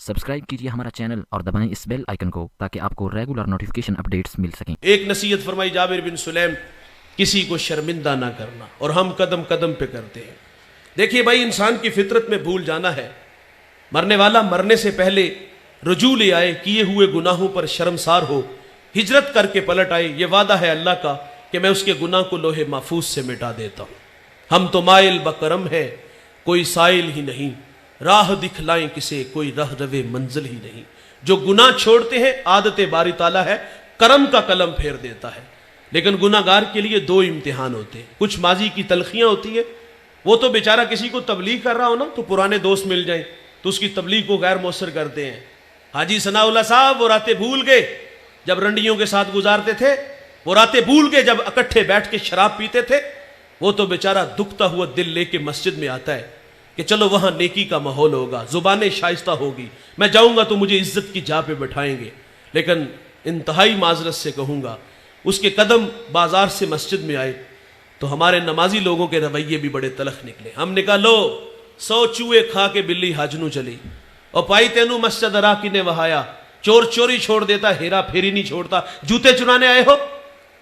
Subscribe कीजिए हमारा channel और दबाएं इस बेल आइकन को ताकि आपको रेगुलर नोटिफिकेशन अपडेट्स मिल सकें। एक नसीहत फरमाई जाबिर बिन सुलैम, किसी को शर्मिंदा ना करना, और हम कदम कदम पे करते हैं। देखिए भाई, इंसान की फितरत में भूल जाना है। मरने वाला मरने से पहले रुजू ले आए, किए हुए गुनाहों पर शर्मसार हो, हिजरत करके पलट आए। ये वादा है अल्लाह का कि मैं उसके गुनाह को लोहे महफूज से मिटा देता हूँ। हम तो माइल बकरम है, कोई साइल ही नहीं, राह दिखलाएं किसे, कोई रह रवे मंजिल ही नहीं। जो गुनाह छोड़ते हैं आदत बारी ताला है, करम का कलम फेर देता है। लेकिन गुनाहगार के लिए दो इम्तिहान होते हैं। कुछ माजी की तलखियां होती है, वो तो बेचारा किसी को तबलीग कर रहा हो ना, तो पुराने दोस्त मिल जाएं तो उसकी तबलीग को गैर मौसर करते हैं। हाजी सनाउल्लाह साहब वो रातें भूल गए जब रंडियों के साथ गुजारते थे, वो रातें भूल गए जब इकट्ठे बैठ के शराब पीते थे। वो तो बेचारा दुखता हुआ दिल लेके मस्जिद में आता है कि चलो वहां नेकी का माहौल होगा, जुबानें शाइस्ता होगी, मैं जाऊंगा तो मुझे इज्जत की जा पे बैठाएंगे। लेकिन इंतहाई माजरत से कहूंगा, उसके कदम बाजार से मस्जिद में आए तो हमारे नमाजी लोगों के रवैये भी बड़े तलख निकले। हमने कहा लो 100 चूहे खा के बिल्ली हजनू चली, और पाई तेनू मस्जिद अरा किने वहाया, चोर चोरी छोड़ देता, हेरा फेरी नहीं छोड़ता, जूते चुराने आए हो।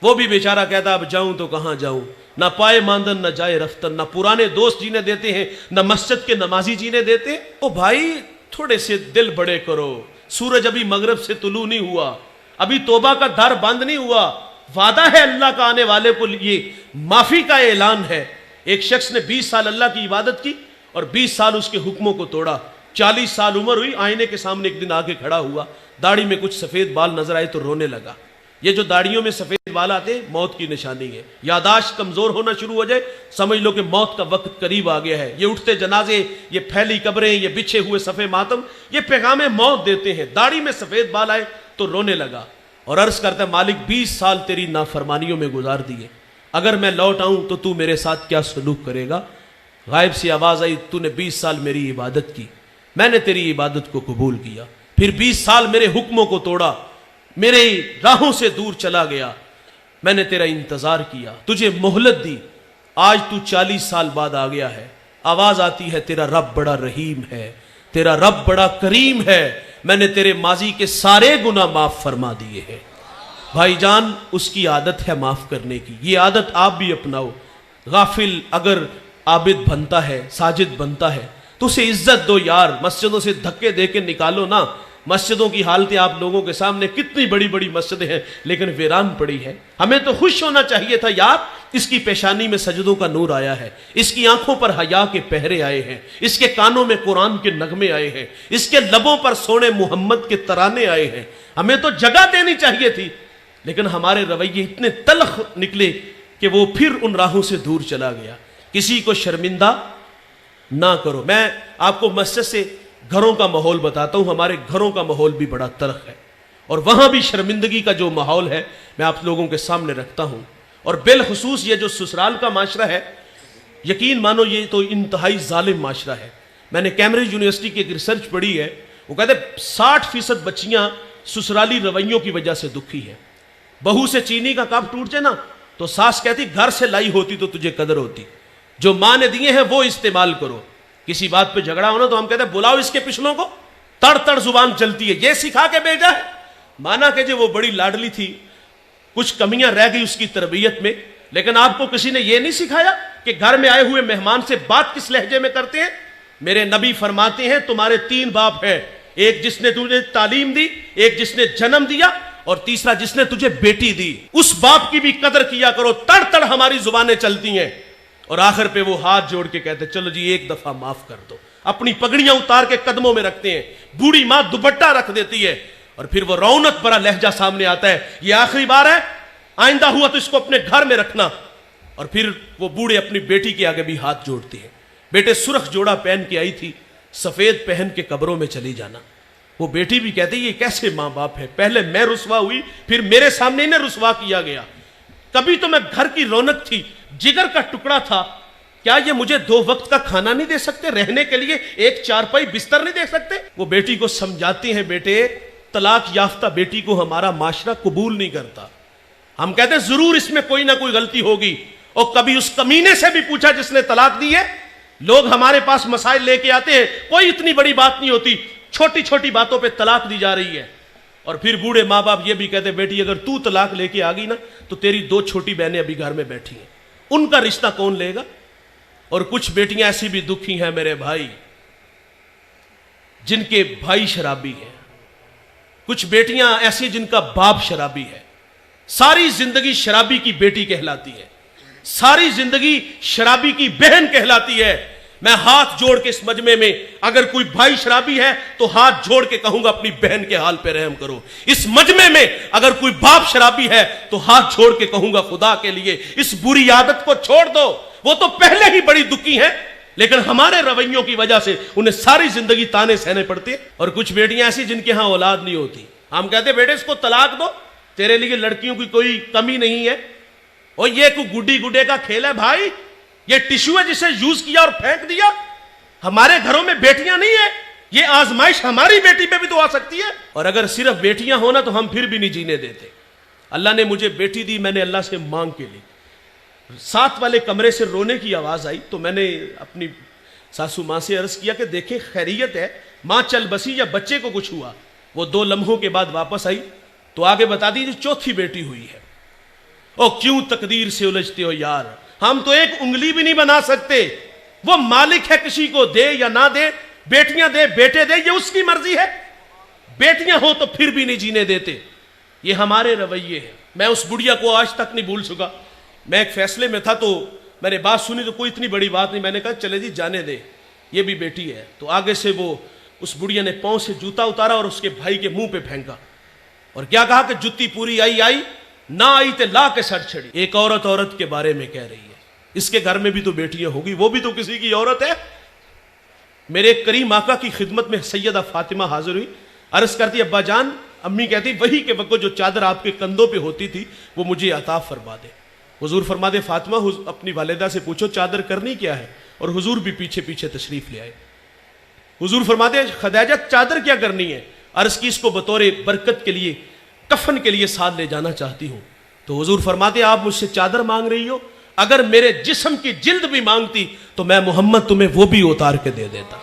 वो भी बेचारा कहता अब जाऊं तो कहां जाऊं, ना पाए मांदन ना जाए रफ्तन, ना पुराने दोस्त जीने देते हैं, ना मस्जिद के नमाजी जीने देते। ओ भाई थोड़े से दिल बड़े करो, सूरज अभी मगरब से तुलू नहीं हुआ, अभी तौबा का दर बंद नहीं हुआ। वादा है अल्लाह का आने वाले को, ये माफी का ऐलान है। एक शख्स ने 20 साल अल्लाह की इबादत की और 20 साल उसके हुक्मों को तोड़ा। 40 साल उम्र हुई, आईने के सामने एक दिन आके खड़ा हुआ, दाढ़ी में कुछ सफेद बाल नजर आए तो रोने लगा। ये जो दाढ़ियों में सफेद बाल आते मौत की निशानी है। यादाश्त कमजोर होना शुरू हो जाए, समझ लो कि मौत का वक्त करीब आ गया है। ये उठते जनाजे, ये फैली कब्रें, ये बिछे हुए सफे मातम, ये पैगाम मौत देते हैं। दाढ़ी में सफेद बाल आए तो रोने लगा और अर्ज करता है मालिक 20 साल तेरी नाफरमानियों में गुजार दिए, अगर मैं लौट आऊं तो तू मेरे साथ क्या सलूक करेगा। गायब सी आवाज आई, तूने 20 साल मेरी इबादत की, मैंने तेरी इबादत को कबूल किया, फिर 20 साल मेरे हुक्मों को तोड़ा, मेरे राहों से दूर चला गया, मैंने तेरा इंतजार किया, तुझे मोहलत दी, आज तू 40 साल बाद आ गया है। आवाज आती है तेरा रब बड़ा रहीम है, तेरा रब बड़ा करीम है, मैंने तेरे माजी के सारे गुनाह माफ फरमा दिए हैं। भाईजान उसकी आदत है माफ करने की, ये आदत आप भी अपनाओ। गाफिल अगर आबिद बनता है, साजिद बनता है, तो उसे इज्जत दो यार, मस्जिदों से धक्के दे के निकालो ना। मस्जिदों की हालतें आप लोगों के सामने, कितनी बड़ी बड़ी मस्जिदें हैं लेकिन वीरान पड़ी है। हमें तो खुश होना चाहिए था यार, इसकी पेशानी में सजदों का नूर आया है, इसकी आंखों पर हया के पहरे आए हैं, इसके कानों में कुरान के नगमे आए हैं, इसके लबों पर सोने मोहम्मद के तराने आए हैं। हमें तो जगह देनी चाहिए थी, लेकिन हमारे रवैये इतने तलख निकले कि वो फिर उन राहों से दूर चला गया। किसी को शर्मिंदा ना करो। मैं आपको मस्जिद से घरों का माहौल बताता हूं। हमारे घरों का माहौल भी बड़ा तलख है और वहां भी शर्मिंदगी का जो माहौल है मैं आप लोगों के सामने रखता हूं। और बिलखुसूस ये जो ससुराल का माशरा है, यकीन मानो ये तो इंतहाई जालिम माशरा है। मैंने कैम्ब्रिज यूनिवर्सिटी की एक रिसर्च पढ़ी है, वो कहते 60% बच्चियां ससुराली रवैयों की वजह से दुखी है। बहू से चीनी का कप टूट जाए ना तो सास कहती घर से लाई होती तो तुझे कदर होती, जो मां ने दिए हैं वो इस्तेमाल करो। किसी बात पे झगड़ा होना तो हम कहते हैं बुलाओ इसके पिछलों को, तड़ तड़ जुबान चलती है, ये सिखा के भेजा है। माना कि जो वो बड़ी लाडली थी, कुछ कमियां रह गई उसकी तरबियत में, लेकिन आपको किसी ने ये नहीं सिखाया कि घर में आए हुए मेहमान से बात किस लहजे में करते हैं। मेरे नबी फरमाते हैं तुम्हारे 3 बाप हैं, एक जिसने तुझे तालीम दी, एक जिसने जन्म दिया, और तीसरा जिसने तुझे बेटी दी। उस बाप की भी कदर किया करो। तड़ तड़ हमारी जुबानें चलती हैं और आखिर पे वो हाथ जोड़ के कहते चलो जी एक दफा माफ कर दो। अपनी पगड़ियां उतार के कदमों में रखते हैं, बूढ़ी मां दुपट्टा रख देती है और फिर वो रौनक भरा लहजा सामने आता है, ये आखिरी बार है, आइंदा हुआ तो इसको अपने घर में रखना। और फिर वो बूढ़े अपनी बेटी के आगे भी हाथ जोड़ते हैं। बेटे सुर्ख जोड़ा पहन के आई थी, सफेद पहन के कब्रों में चली जाना। वो बेटी भी कहती ये कैसे मां बाप है, पहले मैं रुसवा हुई फिर मेरे सामने इन्हें रुसवा किया गया। कभी तो मैं घर की रौनक थी, जिगर का टुकड़ा था, क्या ये मुझे 2 वक्त का खाना नहीं दे सकते, रहने के लिए एक चारपाई बिस्तर नहीं दे सकते। वो बेटी को समझाते हैं बेटे तलाक याफ्ता बेटी को हमारा माशरा कबूल नहीं करता। हम कहते हैं जरूर इसमें कोई ना कोई गलती होगी, और कभी उस कमीने से भी पूछा जिसने तलाक दी है। लोग हमारे पास मसाइल लेके आते हैं, कोई इतनी बड़ी बात नहीं होती, छोटी छोटी बातों पे तलाक दी जा रही है। और फिर बूढ़े माँ बाप ये भी कहते बेटी अगर तू तलाक लेके आ गई ना तो तेरी 2 छोटी बहनें अभी घर में बैठी हैं, उनका रिश्ता कौन लेगा। और कुछ बेटियां ऐसी भी दुखी हैं मेरे भाई जिनके भाई शराबी हैं, कुछ बेटियां ऐसी जिनका बाप शराबी है, सारी जिंदगी शराबी की बेटी कहलाती है, सारी जिंदगी शराबी की बहन कहलाती है। मैं हाथ जोड़ के इस मजमे में अगर कोई भाई शराबी है तो हाथ जोड़ के कहूंगा अपनी बहन के हाल पे रहम करो। इस मजमे में अगर कोई बाप शराबी है तो हाथ जोड़ के कहूंगा खुदा के लिए इस बुरी आदत को छोड़ दो। वो तो पहले ही बड़ी दुखी है लेकिन हमारे रवैयों की वजह से उन्हें सारी जिंदगी ताने सहने पड़ते। और कुछ बेटियां ऐसी जिनके यहां औलाद नहीं होती, हम कहते बेटे इसको तलाक दो, तेरे लिए लड़कियों की कोई कमी नहीं है। और ये कोई गुड्डी गुड्डे का खेल है भाई, ये टिश्यू है जिसे यूज किया और फेंक दिया। हमारे घरों में बेटियां नहीं है, ये आजमाइश हमारी बेटी पे भी तो आ सकती है। और अगर सिर्फ बेटियां होना तो हम फिर भी नहीं जीने देते। अल्लाह ने मुझे बेटी दी, मैंने अल्लाह से मांग के ली। साथ वाले कमरे से रोने की आवाज आई तो मैंने अपनी सासू मां से अर्ज किया कि देखे खैरियत है, मां चल बसी या बच्चे को कुछ हुआ। वो 2 लम्हों के बाद वापस आई तो आगे बता दीजिए चौथी बेटी हुई है। ओ क्यों तकदीर से उलझते हो यार, हम तो एक उंगली भी नहीं बना सकते। वो मालिक है, किसी को दे या ना दे, बेटियां दे बेटे दे, ये उसकी मर्जी है। बेटियां हो तो फिर भी नहीं जीने देते। ये हमारे रवैये हैं। मैं उस बुढ़िया को आज तक नहीं भूल सका। मैं एक फैसले में था तो मैंने बात सुनी तो कोई इतनी बड़ी बात नहीं, मैंने कहा चले जी जाने दे, ये भी बेटी है। तो आगे से वो उस बुढ़िया ने पांव से जूता उतारा और उसके भाई के मुंह पे फेंका और क्या कहा कि जुत्ती पूरी आई आई, ना आई ते ला के सर छड़ी। एक औरत औरत के बारे में कह रही है, इसके घर में भी तो बेटियां होगी, वो भी तो किसी की औरत है। मेरे करीम आका की खिदमत में सैयदा फातिमा हाजिर हुई, अर्ज करती अब्बा जान, अम्मी कहती वही के वक्त जो चादर आपके कंधों पे होती थी वो मुझे अता फरमा दे। हुजूर फरमा दे फातिमा अपनी वालिदा से पूछो चादर करनी क्या है। और हुजूर भी पीछे पीछे तशरीफ ले आए। हुजूर फरमा दे खदीजा चादर क्या करनी है। अर्ज की इसको बतौरे बरकत के लिए कफन के लिए साथ ले जाना चाहती हूं। तो हुजूर फरमाते आप मुझसे चादर मांग रही हो, अगर मेरे जिस्म की जिल्द भी मांगती तो मैं मोहम्मद तुम्हें वो भी उतार के दे देता।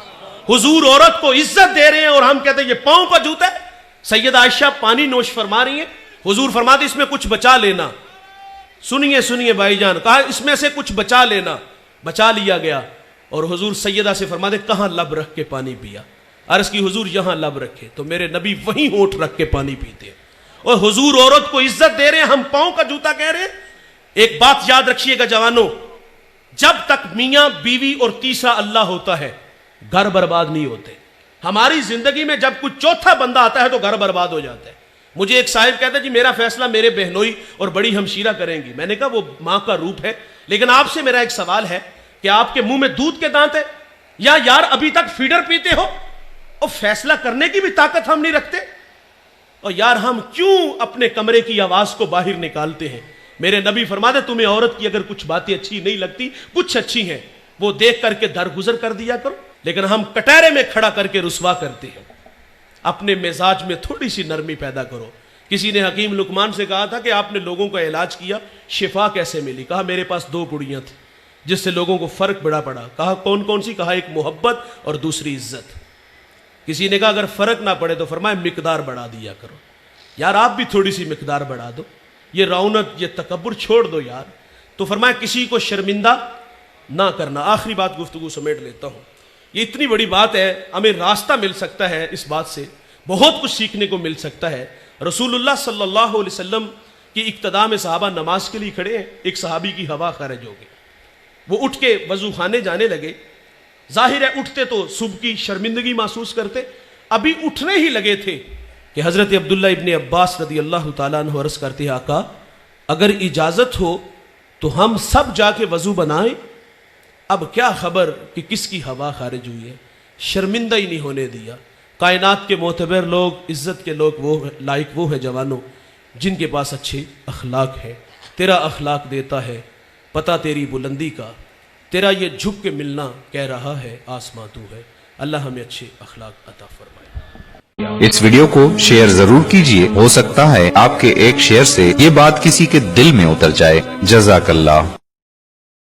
हुजूर औरत को इज्जत दे रहे हैं और हम कहते हैं ये पांव का जूता है। सैयदा आयशा पानी नोश फरमा रही है, हुजूर फरमाते इसमें कुछ बचा लेना। सुनिए सुनिए भाईजान, कहा इसमें से कुछ बचा लेना। बचा लिया गया और हुजूर सैयदा से फरमाते कहां लब रख के पानी पिया। अर्ज की हुजूर यहां लब रखे, तो मेरे नबी वहीं होठ रख के पानी पीते। और हुजूर औरत को इज्जत दे रहे हैं, हम पांव का जूता कह रहे हैं। एक बात याद रखिएगा जवानों, जब तक मियां बीवी और तीसरा अल्लाह होता है घर बर्बाद नहीं होते। हमारी जिंदगी में जब कुछ चौथा बंदा आता है तो घर बर्बाद हो जाता है। मुझे एक साहिब कहता है जी मेरा फैसला मेरे बहनोई और बड़ी हमशीरा करेंगी। मैंने कहा वो मां का रूप है, लेकिन आपसे मेरा एक सवाल है कि आपके मुंह में दूध के दांत है या यार अभी तक फीडर पीते हो? और फैसला करने की भी ताकत हम नहीं रखते। और यार हम क्यों अपने कमरे की आवाज को बाहर निकालते हैं? मेरे नबी फरमाते तुम्हें औरत की अगर कुछ बातें अच्छी नहीं लगती, कुछ अच्छी हैं, वो देख करके दरगुजर कर दिया करो। लेकिन हम कटहरे में खड़ा करके रुसवा करते हैं। अपने मिजाज में थोड़ी सी नरमी पैदा करो। किसी ने हकीम लुकमान से कहा था कि आपने लोगों का इलाज किया, शिफा कैसे मिली? कहा मेरे पास 2 गुड़ियां थी जिससे लोगों को फर्क बड़ा पड़ा। कहा कौन कौन सी? कहा एक मोहब्बत और दूसरी इज्जत। किसी ने कहा अगर फर्क ना पड़े तो फरमाए मिकदार बढ़ा दिया करो। यार आप भी थोड़ी सी मिकदार बढ़ा दो, ये रौनक ये तकब्बुर छोड़ दो यार। तो फरमाए किसी को शर्मिंदा ना करना। आखिरी बात गुफ्तगू समेट लेता हूं, ये इतनी बड़ी बात है, हमें रास्ता मिल सकता है इस बात से, बहुत कुछ सीखने को मिल सकता है। रसूलुल्लाह सल्लल्लाहु अलैहि वसल्लम की इक्तदा में सहाबा नमाज के लिए खड़े हैं। एक सहाबी की हवा खारिज हो गई, वो उठ के वजू खाने जाने लगे। जाहिर है उठते तो सुबह की शर्मिंदगी महसूस करते। अभी उठने ही लगे थे कि हजरत अब्दुल्ला इब्ने अब्बास रदी अल्लाह तआला अन्हु अर्ज करते हैं आका अगर इजाजत हो तो हम सब जाके वजू बनाएं। अब क्या खबर कि किसकी हवा खारिज हुई है, शर्मिंदा ही नहीं होने दिया। कायनात के मोतबर लोग, इज्जत के लोग वो लायक वो है जवानों जिनके पास अच्छे अखलाक है। तेरा अखलाक देता है पता तेरी बुलंदी का, तेरा ये झुक के मिलना कह रहा है आसमां तू है। अल्लाह हमें अच्छे अखलाक अता फरमाए। इस वीडियो को शेयर जरूर कीजिए, हो सकता है आपके एक शेयर से ये बात किसी के दिल में उतर जाए। जज़ाकल्लाह।